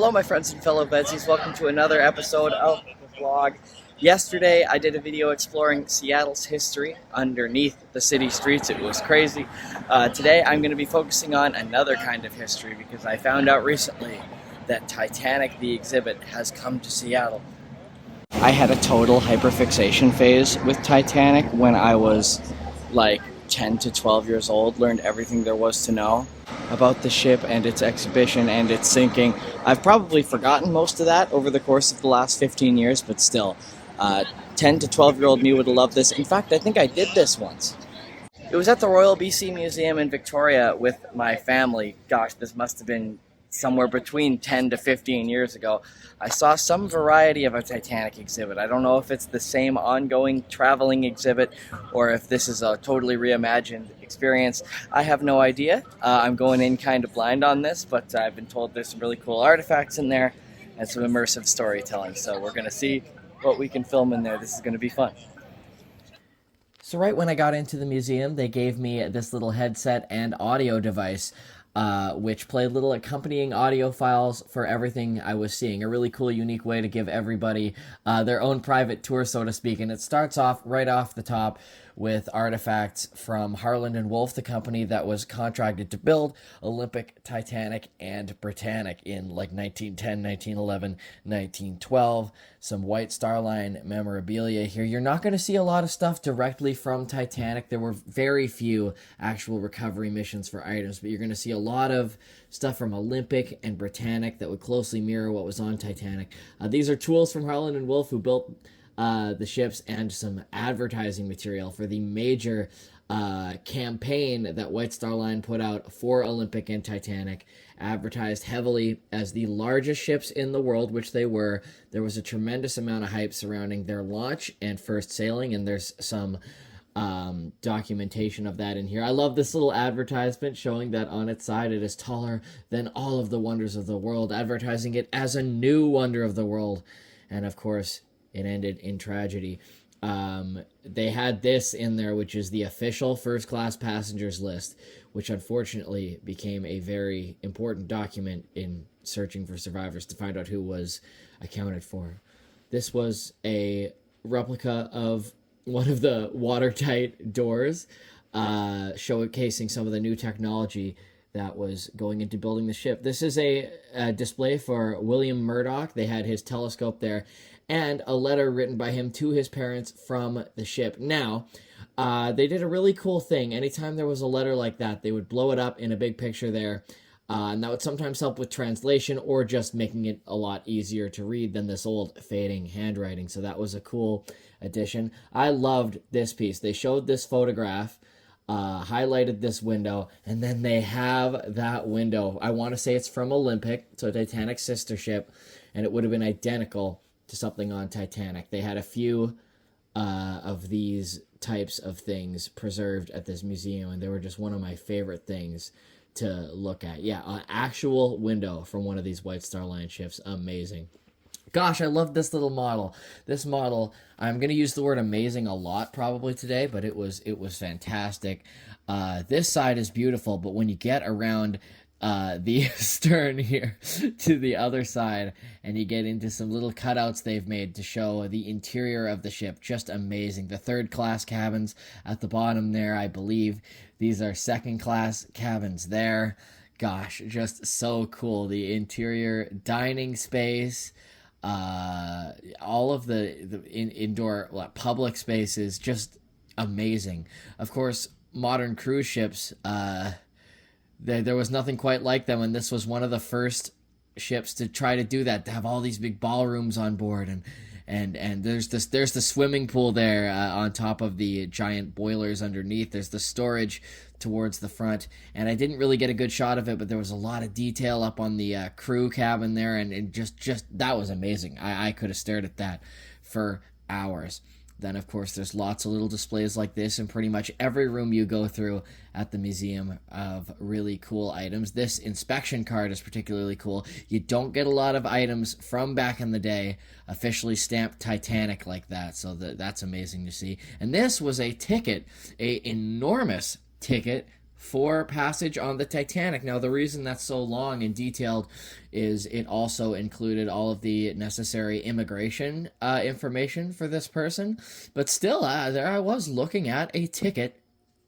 Hello, my friends and fellow VEDSies. Welcome to another episode of the vlog. Yesterday, I did a video exploring Seattle's history underneath the city streets. It was crazy. Today, I'm going to be focusing on another kind of history because I found out recently that Titanic, the exhibit, has come to Seattle. I had a total hyperfixation phase with Titanic when I was like 10 to 12 years old, learned everything there was to know about the ship and its exhibition and its sinking. I've probably forgotten most of that over the course of the last 15 years, but still, 10 to 12-year-old me would have loved this. In fact, I think I did this once. It was at the Royal BC Museum in Victoria with my family. Gosh, this must have been somewhere between 10 to 15 years ago. I saw some variety of a Titanic exhibit. I don't know if it's the same ongoing traveling exhibit or if this is a totally reimagined experience. I have no idea. I'm going in kind of blind on this, but I've been told there's some really cool artifacts in there and some immersive storytelling. So we're going to see what we can film in there. This is going to be fun. So right when I got into the museum, they gave me this little headset and audio device, which played little accompanying audio files for everything I was seeing. A really cool, unique way to give everybody their own private tour, so to speak. And it starts off right off the top with artifacts from Harland and Wolff, the company that was contracted to build Olympic, Titanic, and Britannic in like 1910, 1911, 1912. Some White Star Line memorabilia here. You're not going to see a lot of stuff directly from Titanic. There were very few actual recovery missions for items, but you're going to see a lot of stuff from Olympic and Britannic that would closely mirror what was on Titanic. These are tools from Harland and Wolff, who built the ships, and some advertising material for the major campaign that White Star Line put out for Olympic and Titanic. Advertised heavily as the largest ships in the world, which they were. There was a tremendous amount of hype surrounding their launch and first sailing, and there's some documentation of that in here. I love this little advertisement showing that on its side it is taller than all of the wonders of the world, advertising it as a new wonder of the world. And of course, it ended in tragedy. They had this in there, which is the official first-class passengers list, which unfortunately became a very important document in searching for survivors to find out who was accounted for. This was a replica of one of the watertight doors, showcasing some of the new technology that was going into building the ship. This is a display for William Murdoch. They had his telescope there, and a letter written by him to his parents from the ship. Now, they did a really cool thing. Anytime there was a letter like that, they would blow it up in a big picture there, and that would sometimes help with translation or just making it a lot easier to read than this old fading handwriting. So that was a cool addition. I loved this piece. They showed this photograph, highlighted this window, and then they have that window. I want to say it's from Olympic, so Titanic's sister ship, and it would have been identical to something on Titanic. They had a few of these types of things preserved at this museum, and they were just one of my favorite things to look at. Yeah, an actual window from one of these White Star Line ships. Amazing. Gosh, I love this little model. This model, I'm going to use the word amazing a lot probably today, but it was fantastic. This side is beautiful, but when you get around the stern here to the other side, and you get into some little cutouts they've made to show the interior of the ship, just amazing. The third class cabins at the bottom there, I believe these are second class cabins there. Gosh, just so cool. The interior dining space, all of the indoor public spaces, just amazing. Of course, modern cruise ships, there was nothing quite like them, and this was one of the first ships to try to do that, to have all these big ballrooms on board, and there's the swimming pool there on top of the giant boilers underneath. There's the storage towards the front, and I didn't really get a good shot of it, but there was a lot of detail up on the crew cabin there, and just that was amazing. I could have stared at that for hours. Then, of course, there's lots of little displays like this in pretty much every room you go through at the museum of really cool items. This inspection card is particularly cool. You don't get a lot of items from back in the day officially stamped Titanic like that, so that's amazing to see. And this was a ticket, a enormous ticket for passage on the Titanic. Now, the reason that's so long and detailed is it also included all of the necessary immigration information for this person. But still, there I was looking at a ticket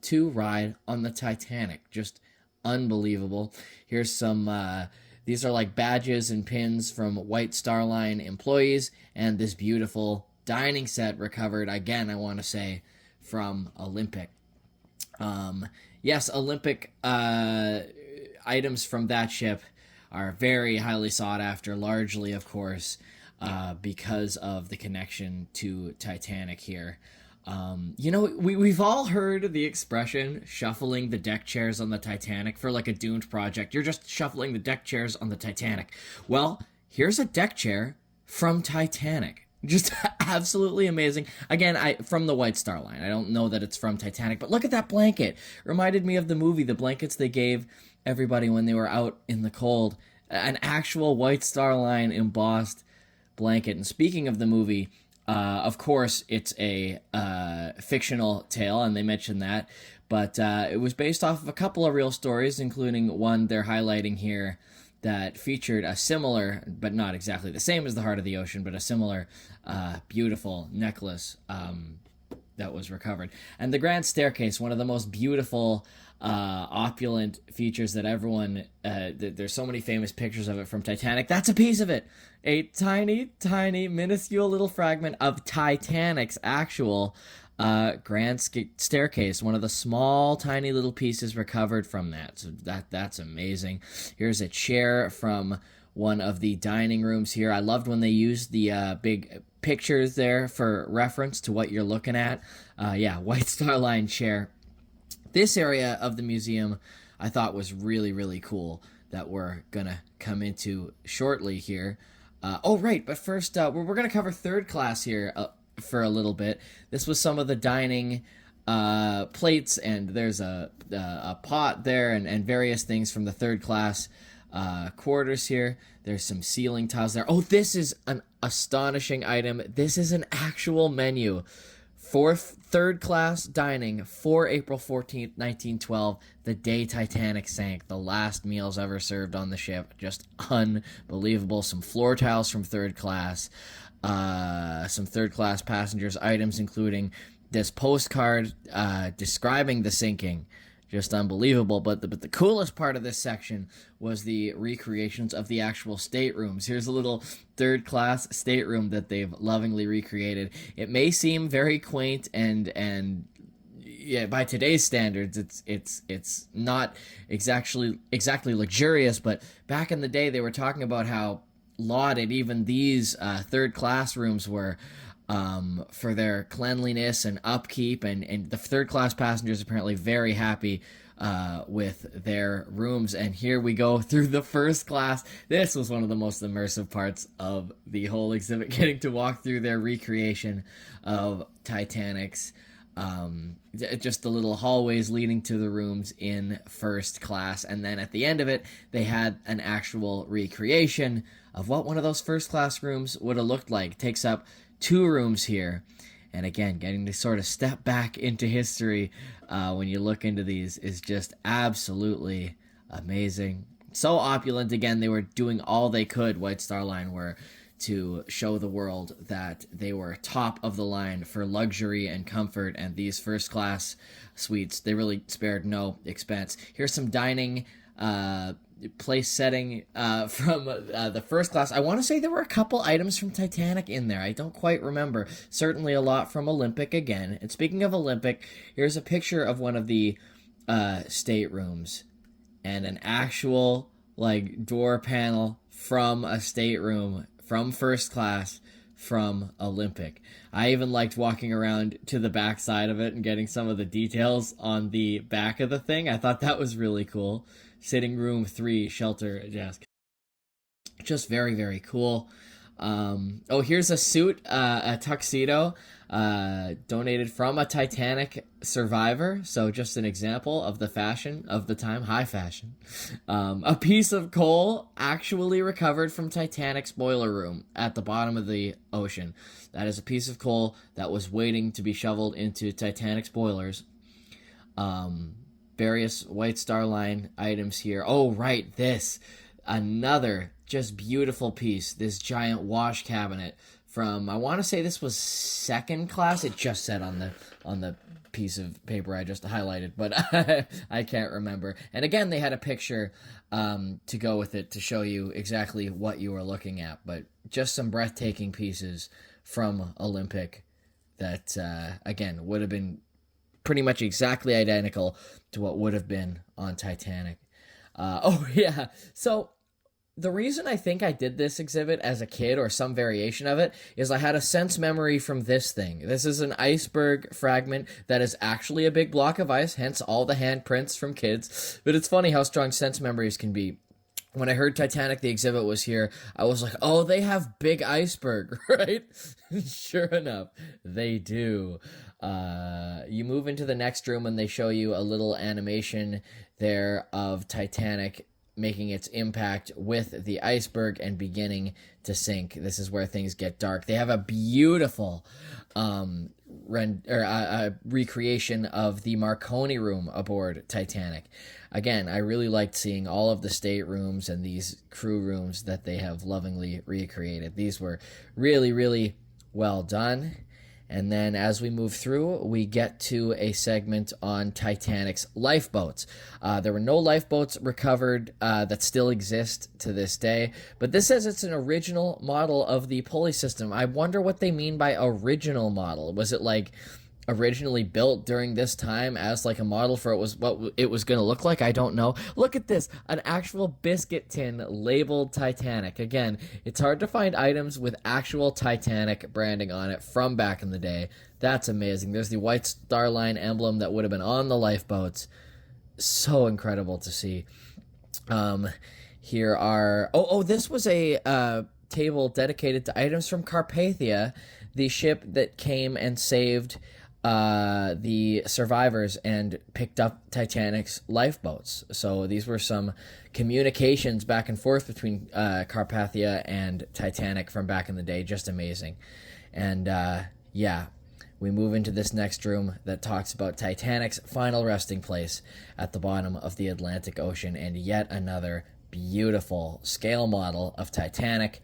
to ride on the Titanic. Just unbelievable. Here's some, these are like badges and pins from White Star Line employees, and this beautiful dining set recovered, again, I want to say, from Olympic. Yes, Olympic items from that ship are very highly sought after, largely, of course, because of the connection to Titanic here. We've all heard the expression shuffling the deck chairs on the Titanic for like a doomed project. You're just shuffling the deck chairs on the Titanic. Well, here's a deck chair from Titanic. Just absolutely amazing. Again, from the White Star Line. I don't know that it's from Titanic, but look at that blanket. Reminded me of the movie, the blankets they gave everybody when they were out in the cold. An actual White Star Line embossed blanket. And speaking of the movie, of course, it's a fictional tale, and they mentioned that. But it was based off of a couple of real stories, including one they're highlighting here that featured a similar, but not exactly the same as the Heart of the Ocean, but a similar beautiful necklace that was recovered. And the Grand Staircase, one of the most beautiful, opulent features that everyone, there's so many famous pictures of it from Titanic. That's a piece of it. A tiny, tiny, minuscule little fragment of Titanic's actual Grand Staircase, one of the small, tiny little pieces recovered from that. So that's amazing. Here's a chair from one of the dining rooms here. I loved when they used the big pictures there for reference to what you're looking at. White Star Line chair. This area of the museum I thought was really, really cool that we're gonna come into shortly here. But first, we're gonna cover third class here for a little bit. This was some of the dining plates, and there's a pot there and various things from the third class quarters here. There's some ceiling tiles there. Oh, this is an astonishing item. This is an actual menu for third class dining for April 14th, 1912, the day Titanic sank, the last meals ever served on the ship. Just unbelievable. Some floor tiles from third class, some third class passengers items, including this postcard describing the sinking. Just unbelievable. But the coolest part of this section was the recreations of the actual staterooms. Here's a little third class stateroom that they've lovingly recreated. It may seem very quaint and yeah, by today's standards, it's not exactly luxurious, but back in the day they were talking about how lauded even these third class rooms were for their cleanliness and upkeep, and the third class passengers apparently very happy with their rooms. And here we go through the first class. This was one of the most immersive parts of the whole exhibit, getting to walk through their recreation of Titanic's just the little hallways leading to the rooms in first class. And then at the end of it, they had an actual recreation of what one of those first class rooms would have looked like. It takes up 2 rooms here. And again, getting to sort of step back into history when you look into these is just absolutely amazing. So opulent. Again, they were doing all they could, White Star Line were, to show the world that they were top of the line for luxury and comfort, and these first class suites, they really spared no expense. Here's some dining place setting from the first class. I want to say there were a couple items from Titanic in there. I don't quite remember. Certainly a lot from Olympic again. And speaking of Olympic, here's a picture of one of the staterooms and an actual like door panel from a stateroom from first class from Olympic. I even liked walking around to the back side of it and getting some of the details on the back of the thing. I thought that was really cool. Sitting room 3, shelter desk. Just very, very cool. Here's a suit, a tuxedo, donated from a Titanic survivor. So just an example of the fashion of the time, high fashion. A piece of coal actually recovered from Titanic's boiler room at the bottom of the ocean. That is a piece of coal that was waiting to be shoveled into Titanic's boilers. various White Star Line items here. Oh, right, this. Another just beautiful piece. This giant wash cabinet from, I want to say this was second class. It just said on the piece of paper I just highlighted, but I can't remember. And again, they had a picture to go with it to show you exactly what you were looking at. But just some breathtaking pieces from Olympic that, again, would have been pretty much exactly identical to what would have been on Titanic. Oh, yeah. So the reason I think I did this exhibit as a kid, or some variation of it, is I had a sense memory from this thing. This is an iceberg fragment that is actually a big block of ice, hence all the handprints from kids. But it's funny how strong sense memories can be. When I heard Titanic, the exhibit was here, I was like, oh, they have big iceberg, right? Sure enough, they do. You move into the next room and they show you a little animation there of Titanic making its impact with the iceberg and beginning to sink. This is where things get dark. They have a beautiful recreation of the Marconi room aboard Titanic. Again, I really liked seeing all of the staterooms and these crew rooms that they have lovingly recreated. These were really, really well done. And then as we move through, we get to a segment on Titanic's lifeboats. There were no lifeboats recovered that still exist to this day, but this says it's an original model of the pulley system. I wonder what they mean by original model. Was it like originally built during this time as like a model for what it was going to look like? I don't know. Look at this, an actual biscuit tin labeled Titanic. Again, it's hard to find items with actual Titanic branding on it from back in the day. That's amazing. There's the White Star Line emblem that would have been on the lifeboats. So incredible to see. Here are, this was a table dedicated to items from Carpathia, the ship that came and saved the survivors and picked up Titanic's lifeboats. So these were some communications back and forth between Carpathia and Titanic from back in the day. Just amazing. And we move into this next room that talks about Titanic's final resting place at the bottom of the Atlantic Ocean, and yet another beautiful scale model of Titanic.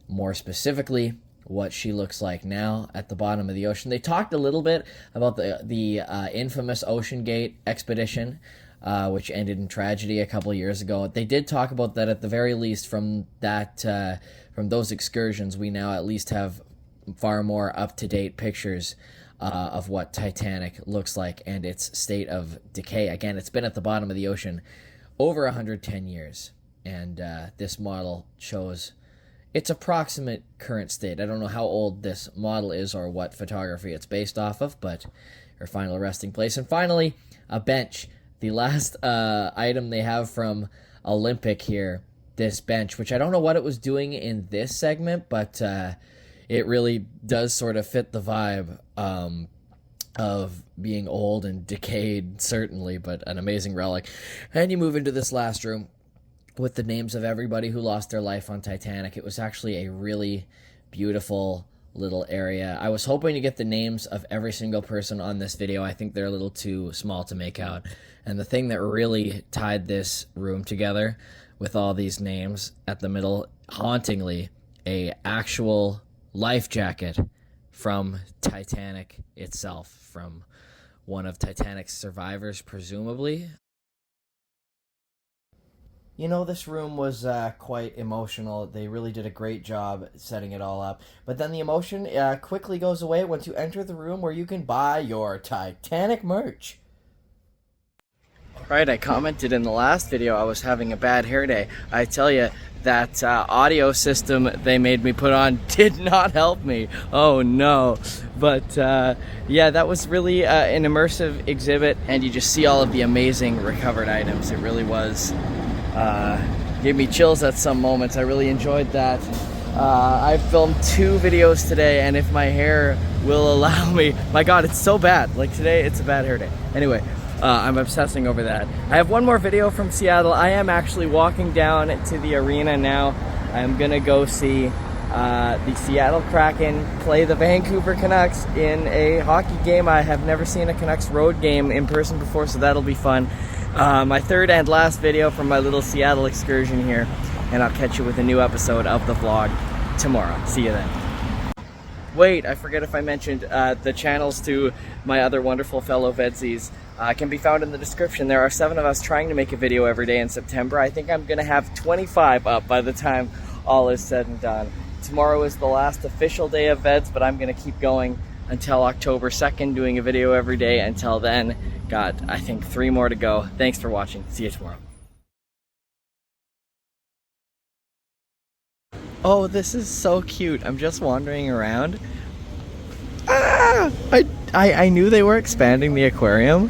More specifically, what she looks like now at the bottom of the ocean. They talked a little bit about the infamous Ocean Gate expedition, which ended in tragedy a couple years ago. They did talk about that. At the very least, from those excursions, we now at least have far more up-to-date pictures of what Titanic looks like and its state of decay. Again, it's been at the bottom of the ocean over 110 years, and this model shows its approximate current state. I don't know how old this model is or what photography it's based off of, but her final resting place. And finally, a bench. The last item they have from Olympic here, this bench, which I don't know what it was doing in this segment, but it really does sort of fit the vibe of being old and decayed, certainly, but an amazing relic. And you move into this last room with the names of everybody who lost their life on Titanic. It was actually a really beautiful little area. I was hoping to get the names of every single person on this video. I think they're a little too small to make out. And the thing that really tied this room together with all these names at the middle, hauntingly, a actual life jacket from Titanic itself, from one of Titanic's survivors, presumably. You know, this room was quite emotional. They really did a great job setting it all up. But then the emotion quickly goes away once you enter the room where you can buy your Titanic merch. Alright, I commented in the last video I was having a bad hair day. I tell you, that audio system they made me put on did not help me. Oh no. But yeah, that was really an immersive exhibit, and you just see all of the amazing recovered items. It really was. Gave me chills at some moments. I really enjoyed that. I filmed 2 videos today, and if my hair will allow me, my god, it's so bad. Like today, it's a bad hair day. Anyway, I'm obsessing over that. I have one more video from Seattle. I am actually walking down to the arena now. I'm gonna go see the Seattle Kraken play the Vancouver Canucks in a hockey game. I have never seen a Canucks road game in person before, so that'll be fun. My third and last video from my little Seattle excursion here, and I'll catch you with a new episode of the vlog tomorrow. See you then. Wait, I forget if I mentioned the channels to my other wonderful fellow VEDSies can be found in the description. There are 7 of us trying to make a video every day in September. I think I'm going to have 25 up by the time all is said and done. Tomorrow is the last official day of VEDS, but I'm going to keep going until October 2nd, doing a video every day. Until then, got, I think, 3 more to go. Thanks for watching. See you tomorrow. Oh, this is so cute. I'm just wandering around. Ah! I knew they were expanding the aquarium.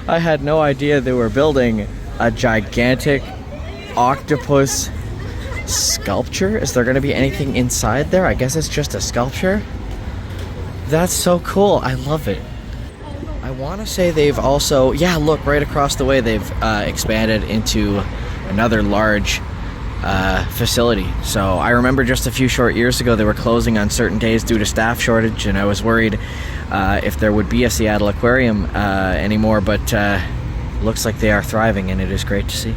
I had no idea they were building a gigantic octopus sculpture. Is there going to be anything inside there? I guess it's just a sculpture. That's so cool. I love it. I want to say they've also... Yeah, look, right across the way they've expanded into another large facility. So I remember just a few short years ago they were closing on certain days due to staff shortage, and I was worried if there would be a Seattle aquarium anymore, but looks like they are thriving, and it is great to see.